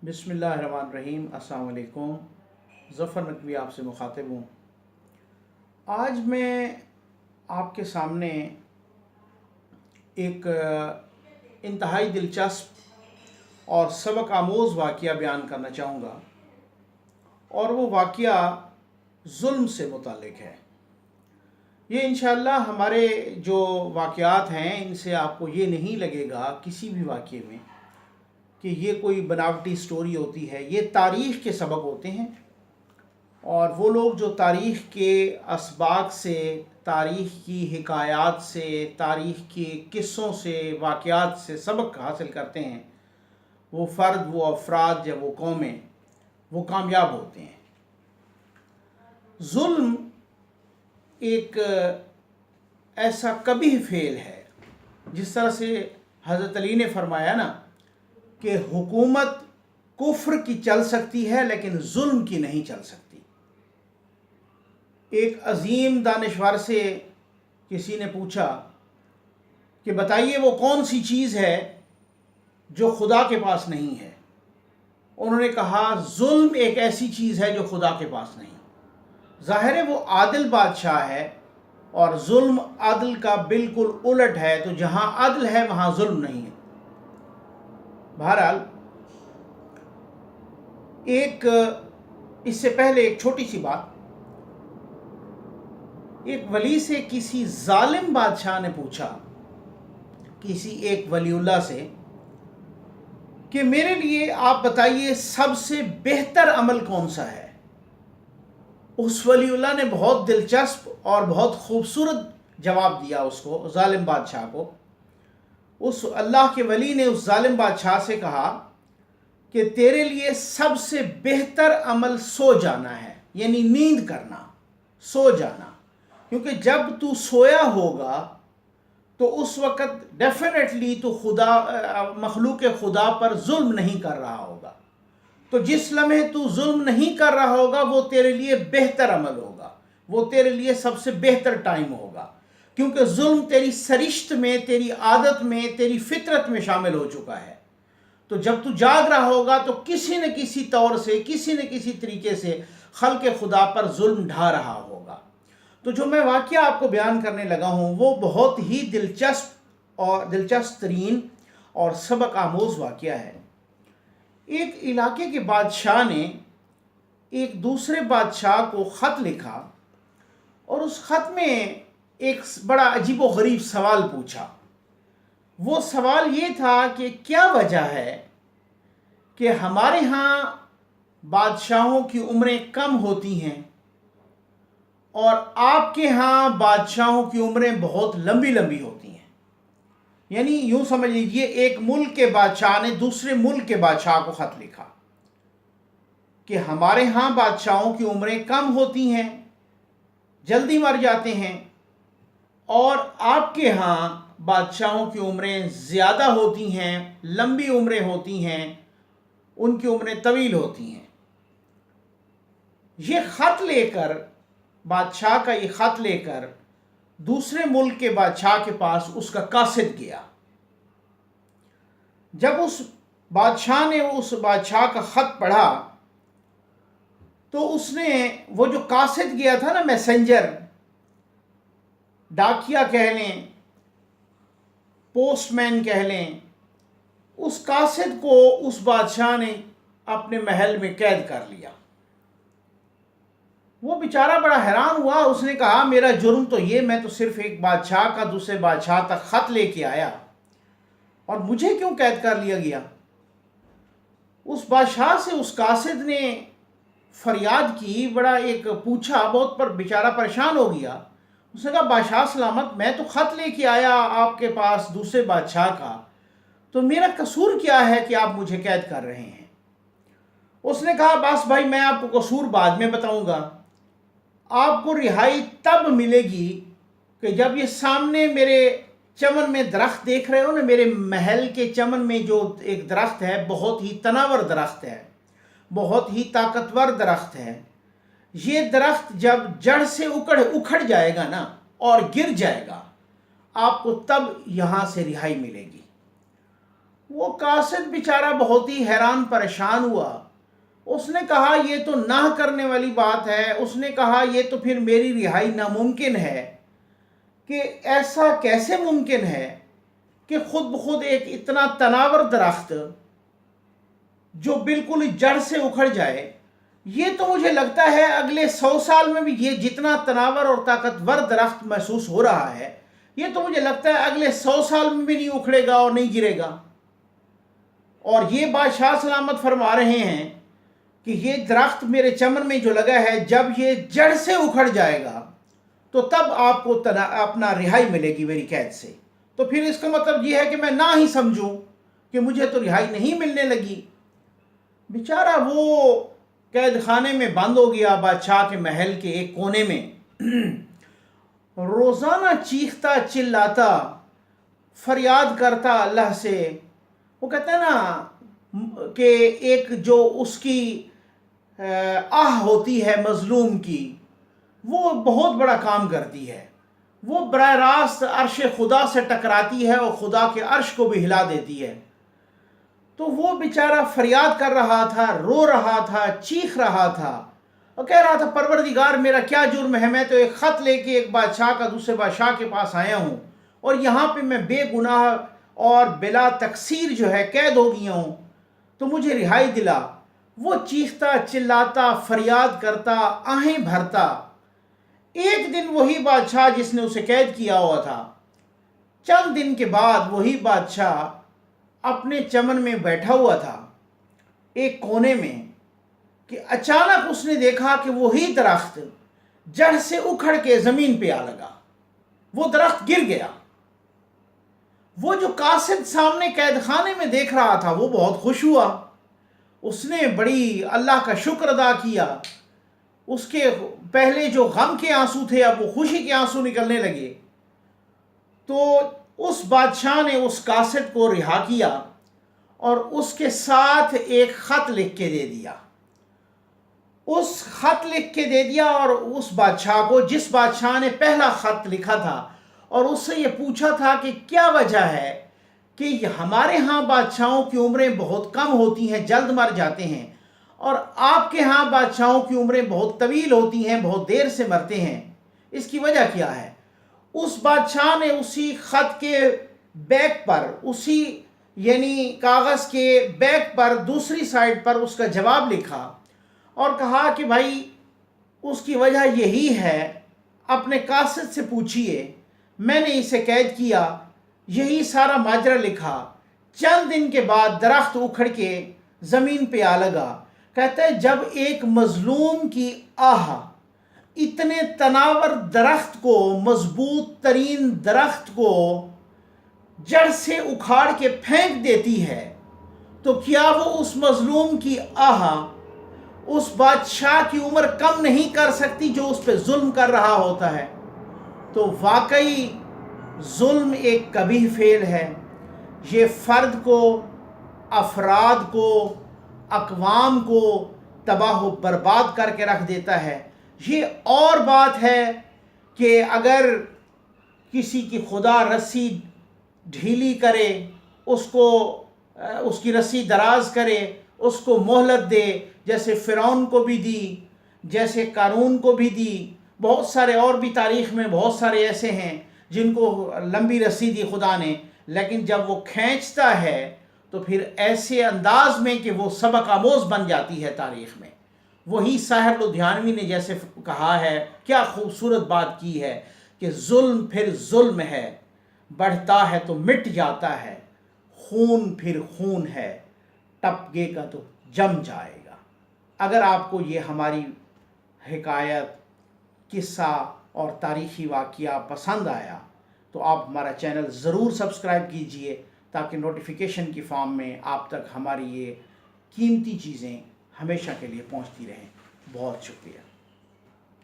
बिस्मिल्लाहिर्रहमानिर्रहीम। अस्सलाम वालेकुम। ज़फ़र नकवी आपसे मुखातिब हूँ। आज मैं आपके सामने एक इंतहाई दिलचस्प और सबक आमोज़ वाक़या बयान करना चाहूँगा, और वो वाक़या ज़ुल्म से मुताल्लिक़ है। ये इंशाअल्लाह हमारे जो वाक़यात हैं इनसे आपको ये नहीं लगेगा किसी भी वाक़ये में कि ये कोई बनावटी स्टोरी होती है। ये तारीख़ के सबक होते हैं, और वो लोग जो तारीख़ के असबाक से, तारीख़ की हिकायात से, तारीख़ के किस्सों से, वाक़यात से सबक हासिल करते हैं, वो फ़र्द, वो अफराद या वो कौमें, वो कामयाब होते हैं। ज़ुल्म एक ऐसा कबीह फ़ेल है, जिस तरह से हज़रत अली ने फरमाया ना कि हुकूमत कुफ्र की चल सकती है लेकिन जुल्म की नहीं चल सकती। एक अजीम दानिशवर से किसी ने पूछा कि बताइए वो कौन सी चीज़ है जो खुदा के पास नहीं है। उन्होंने कहा जुल्म एक ऐसी चीज़ है जो खुदा के पास नहीं। ज़ाहिर है वो आदिल बादशाह है, और जुल्म अदल का बिल्कुल उलट है, तो जहाँ अदल है वहाँ जुल्म नहीं है। बहरहाल, इससे पहले एक छोटी सी बात। एक वली से किसी जालिम बादशाह ने पूछा, किसी एक वलीउल्लाह से, कि मेरे लिए आप बताइए सबसे बेहतर अमल कौन सा है। उस वलीउल्लाह ने बहुत दिलचस्प और बहुत खूबसूरत जवाब दिया उसको, जालिम बादशाह को। उस अल्लाह के वली ने उस जालिम बादशाह से कहा कि तेरे लिए सबसे बेहतर अमल सो जाना है, यानी नींद करना, सो जाना। क्योंकि जब तू सोया होगा तो उस वक़्त डेफिनेटली तू मखलूक खुदा पर जुल्म नहीं कर रहा होगा। तो जिस लम्हे तू जुल्म नहीं कर रहा होगा वो तेरे लिए बेहतर अमल होगा, वो तेरे लिए सबसे बेहतर टाइम होगा। क्योंकि जुल्म तेरी सरिश्त में, तेरी आदत में, तेरी फितरत में शामिल हो चुका है। तो जब तू जाग रहा होगा तो किसी न किसी तौर से, किसी न किसी तरीके से खल्क़ खुदा पर जुल्म ढा रहा होगा। तो जो मैं वाक़या आपको बयान करने लगा हूँ वो बहुत ही दिलचस्प तरीन और सबक आमोज़ वाक़या है। एक इलाके के बादशाह ने एक दूसरे बादशाह को ख़त लिखा, और उस ख़त में एक बड़ा अजीब व गरीब सवाल पूछा। वो सवाल ये था कि क्या वजह है कि हमारे यहाँ बादशाहों की उम्रें कम होती हैं और आपके यहाँ बादशाहों की उम्रें बहुत लंबी लंबी होती हैं। यानी यूँ समझ लीजिए, एक मुल्क के बादशाह ने दूसरे मुल्क के बादशाह को ख़त लिखा कि हमारे यहाँ बादशाहों की उम्रें कम होती हैं, जल्दी मर जाते हैं, और आपके यहाँ बादशाहों की उम्रें ज़्यादा होती हैं, लंबी उम्रें होती हैं, उनकी उम्रें तवील होती हैं। ये ख़त लेकर, बादशाह का ये ख़त लेकर दूसरे मुल्क के बादशाह के पास उसका कासिद गया। जब उस बादशाह ने उस बादशाह का ख़त पढ़ा तो उसने, वो जो कासिद गया था ना, मैसेंजर, डाकिया कह लें, पोस्टमैन कह लें, उस कासिद को उस बादशाह ने अपने महल में कैद कर लिया। वो बेचारा बड़ा हैरान हुआ। उसने कहा मेरा जुर्म तो ये, मैं तो सिर्फ एक बादशाह का दूसरे बादशाह तक ख़त लेके आया, और मुझे क्यों कैद कर लिया गया। उस बादशाह से उस कासिद ने फरियाद की, बड़ा एक पूछा बहुत, पर बेचारा परेशान हो गया। उसने कहा बादशाह सलामत, मैं तो ख़त लेके आया आपके पास दूसरे बादशाह का, तो मेरा कसूर क्या है कि आप मुझे कैद कर रहे हैं। उसने कहा बस भाई, मैं आपको कसूर बाद में बताऊंगा। आपको रिहाई तब मिलेगी कि जब ये सामने मेरे चमन में दरख्त देख रहे हो ना, मेरे महल के चमन में जो एक दरख्त है, बहुत ही तनावर दरख्त है, बहुत ही ताकतवर दरख्त है, ये दरख्त जब जड़ से उखड़ जाएगा ना और गिर जाएगा, आपको तब यहाँ से रिहाई मिलेगी। وہ قاصد بیچارہ بہت ہی حیران پریشان ہوا. اس نے کہا یہ تو نہ کرنے والی بات ہے. اس نے کہا یہ تو پھر میری رہائی ناممکن ہے. کہ ایسا کیسے ممکن ہے کہ خود بخود ایک اتنا تناور درخت جو بالکل جڑ سے اکھڑ جائے. یہ تو مجھے لگتا ہے اگلے 100 سال میں بھی یہ جتنا تناور اور طاقتور درخت محسوس ہو رہا ہے، یہ تو مجھے لگتا ہے اگلے 100 سال میں بھی نہیں اکھڑے گا اور نہیں گرے گا. اور یہ بادشاہ سلامت فرما رہے ہیں کہ یہ درخت میرے چمن میں جو لگا ہے، جب یہ جڑ سے اکھڑ جائے گا تو تب آپ کو اپنا رہائی ملے گی میری قید سے. تو پھر اس کا مطلب یہ ہے کہ میں نہ ہی سمجھوں کہ مجھے تو رہائی نہیں ملنے لگی. بیچارہ وہ قید خانے میں بند ہو گیا، بادشاہ کے محل کے ایک کونے میں. روزانہ چیختا چلاتا فریاد کرتا اللہ سے. وہ کہتے ہیں نا کہ ایک جو اس کی آہ ہوتی ہے مظلوم کی، وہ بہت بڑا کام کرتی ہے. وہ براہ راست عرش خدا سے ٹکراتی ہے اور خدا کے عرش کو بھی ہلا دیتی ہے. تو وہ بیچارہ فریاد کر رہا تھا، رو رہا تھا، چیخ رہا تھا اور کہہ رہا تھا پروردگار میرا کیا جرم ہے، میں تو ایک خط لے کے ایک بادشاہ کا دوسرے بادشاہ کے پاس آیا ہوں اور یہاں پہ میں بے گناہ اور بلا تقصیر جو ہے قید ہو گیا ہوں، تو مجھے رہائی دلا. وہ چیختا چلاتا فریاد کرتا آہیں بھرتا. ایک دن وہی بادشاہ جس نے اسے قید کیا ہوا تھا، چند دن کے بعد وہی بادشاہ اپنے چمن میں بیٹھا ہوا تھا ایک کونے میں، کہ اچانک اس نے دیکھا کہ وہی درخت جڑ سے اکھڑ کے زمین پہ آ لگا. وہ درخت گر گیا. وہ جو قاصد سامنے قید خانے میں دیکھ رہا تھا وہ بہت خوش ہوا. اس نے بڑی اللہ کا شکر ادا کیا. اس کے پہلے جو غم کے آنسو تھے اب وہ خوشی کے آنسو نکلنے لگے. تو اس بادشاہ نے اس قاصد کو رہا کیا اور اس کے ساتھ ایک خط لکھ کے دے دیا. اس خط لکھ کے دے دیا اور اس بادشاہ کو، جس بادشاہ نے پہلا خط لکھا تھا، اور اس سے یہ پوچھا تھا کہ کیا وجہ ہے کہ ہمارے ہاں بادشاہوں کی عمریں بہت کم ہوتی ہیں، جلد مر جاتے ہیں، اور آپ کے ہاں بادشاہوں کی عمریں بہت طویل ہوتی ہیں، بہت دیر سے مرتے ہیں. اس کی وجہ کیا ہے؟ اس بادشاہ نے اسی خط کے بیک پر، اسی یعنی کاغذ کے بیک پر دوسری سائڈ پر اس کا جواب لکھا اور کہا کہ بھائی اس کی وجہ یہی ہے، اپنے قاصد سے پوچھئے، میں نے اسے قید کیا، یہی سارا ماجرا لکھا. چند دن کے بعد درخت اکھڑ کے زمین پہ آ لگا. کہتے ہیں جب ایک مظلوم کی آہ اتنے تناور درخت کو، مضبوط ترین درخت کو جڑ سے اکھاڑ کے پھینک دیتی ہے، تو کیا وہ اس مظلوم کی آہ اس بادشاہ کی عمر کم نہیں کر سکتی جو اس پہ ظلم کر رہا ہوتا ہے؟ تو واقعی ظلم ایک قبیح فعل ہے. یہ فرد کو، افراد کو، اقوام کو تباہ و برباد کر کے رکھ دیتا ہے. یہ اور بات ہے کہ اگر کسی کی خدا رسی ڈھیلی کرے، اس کی رسی دراز کرے، اس کو مہلت دے، جیسے فرعون کو بھی دی، جیسے قارون کو بھی دی. بہت سارے اور بھی تاریخ میں بہت سارے ایسے ہیں جن کو لمبی رسی دی خدا نے، لیکن جب وہ کھینچتا ہے تو پھر ایسے انداز میں کہ وہ سبق آموز بن جاتی ہے تاریخ میں. وہی ساحر لدھیانوی نے جیسے کہا ہے، کیا خوبصورت بات کی ہے کہ ظلم پھر ظلم ہے، بڑھتا ہے تو مٹ جاتا ہے، خون پھر خون ہے، ٹپکے گا تو جم جائے گا. اگر آپ کو یہ ہماری حکایت، قصہ اور تاریخی واقعہ پسند آیا تو آپ ہمارا چینل ضرور سبسکرائب کیجئے تاکہ نوٹیفیکیشن کی فارم میں آپ تک ہماری یہ قیمتی چیزیں ہمیشہ کے لیے پہنچتی رہیں. بہت شکریہ.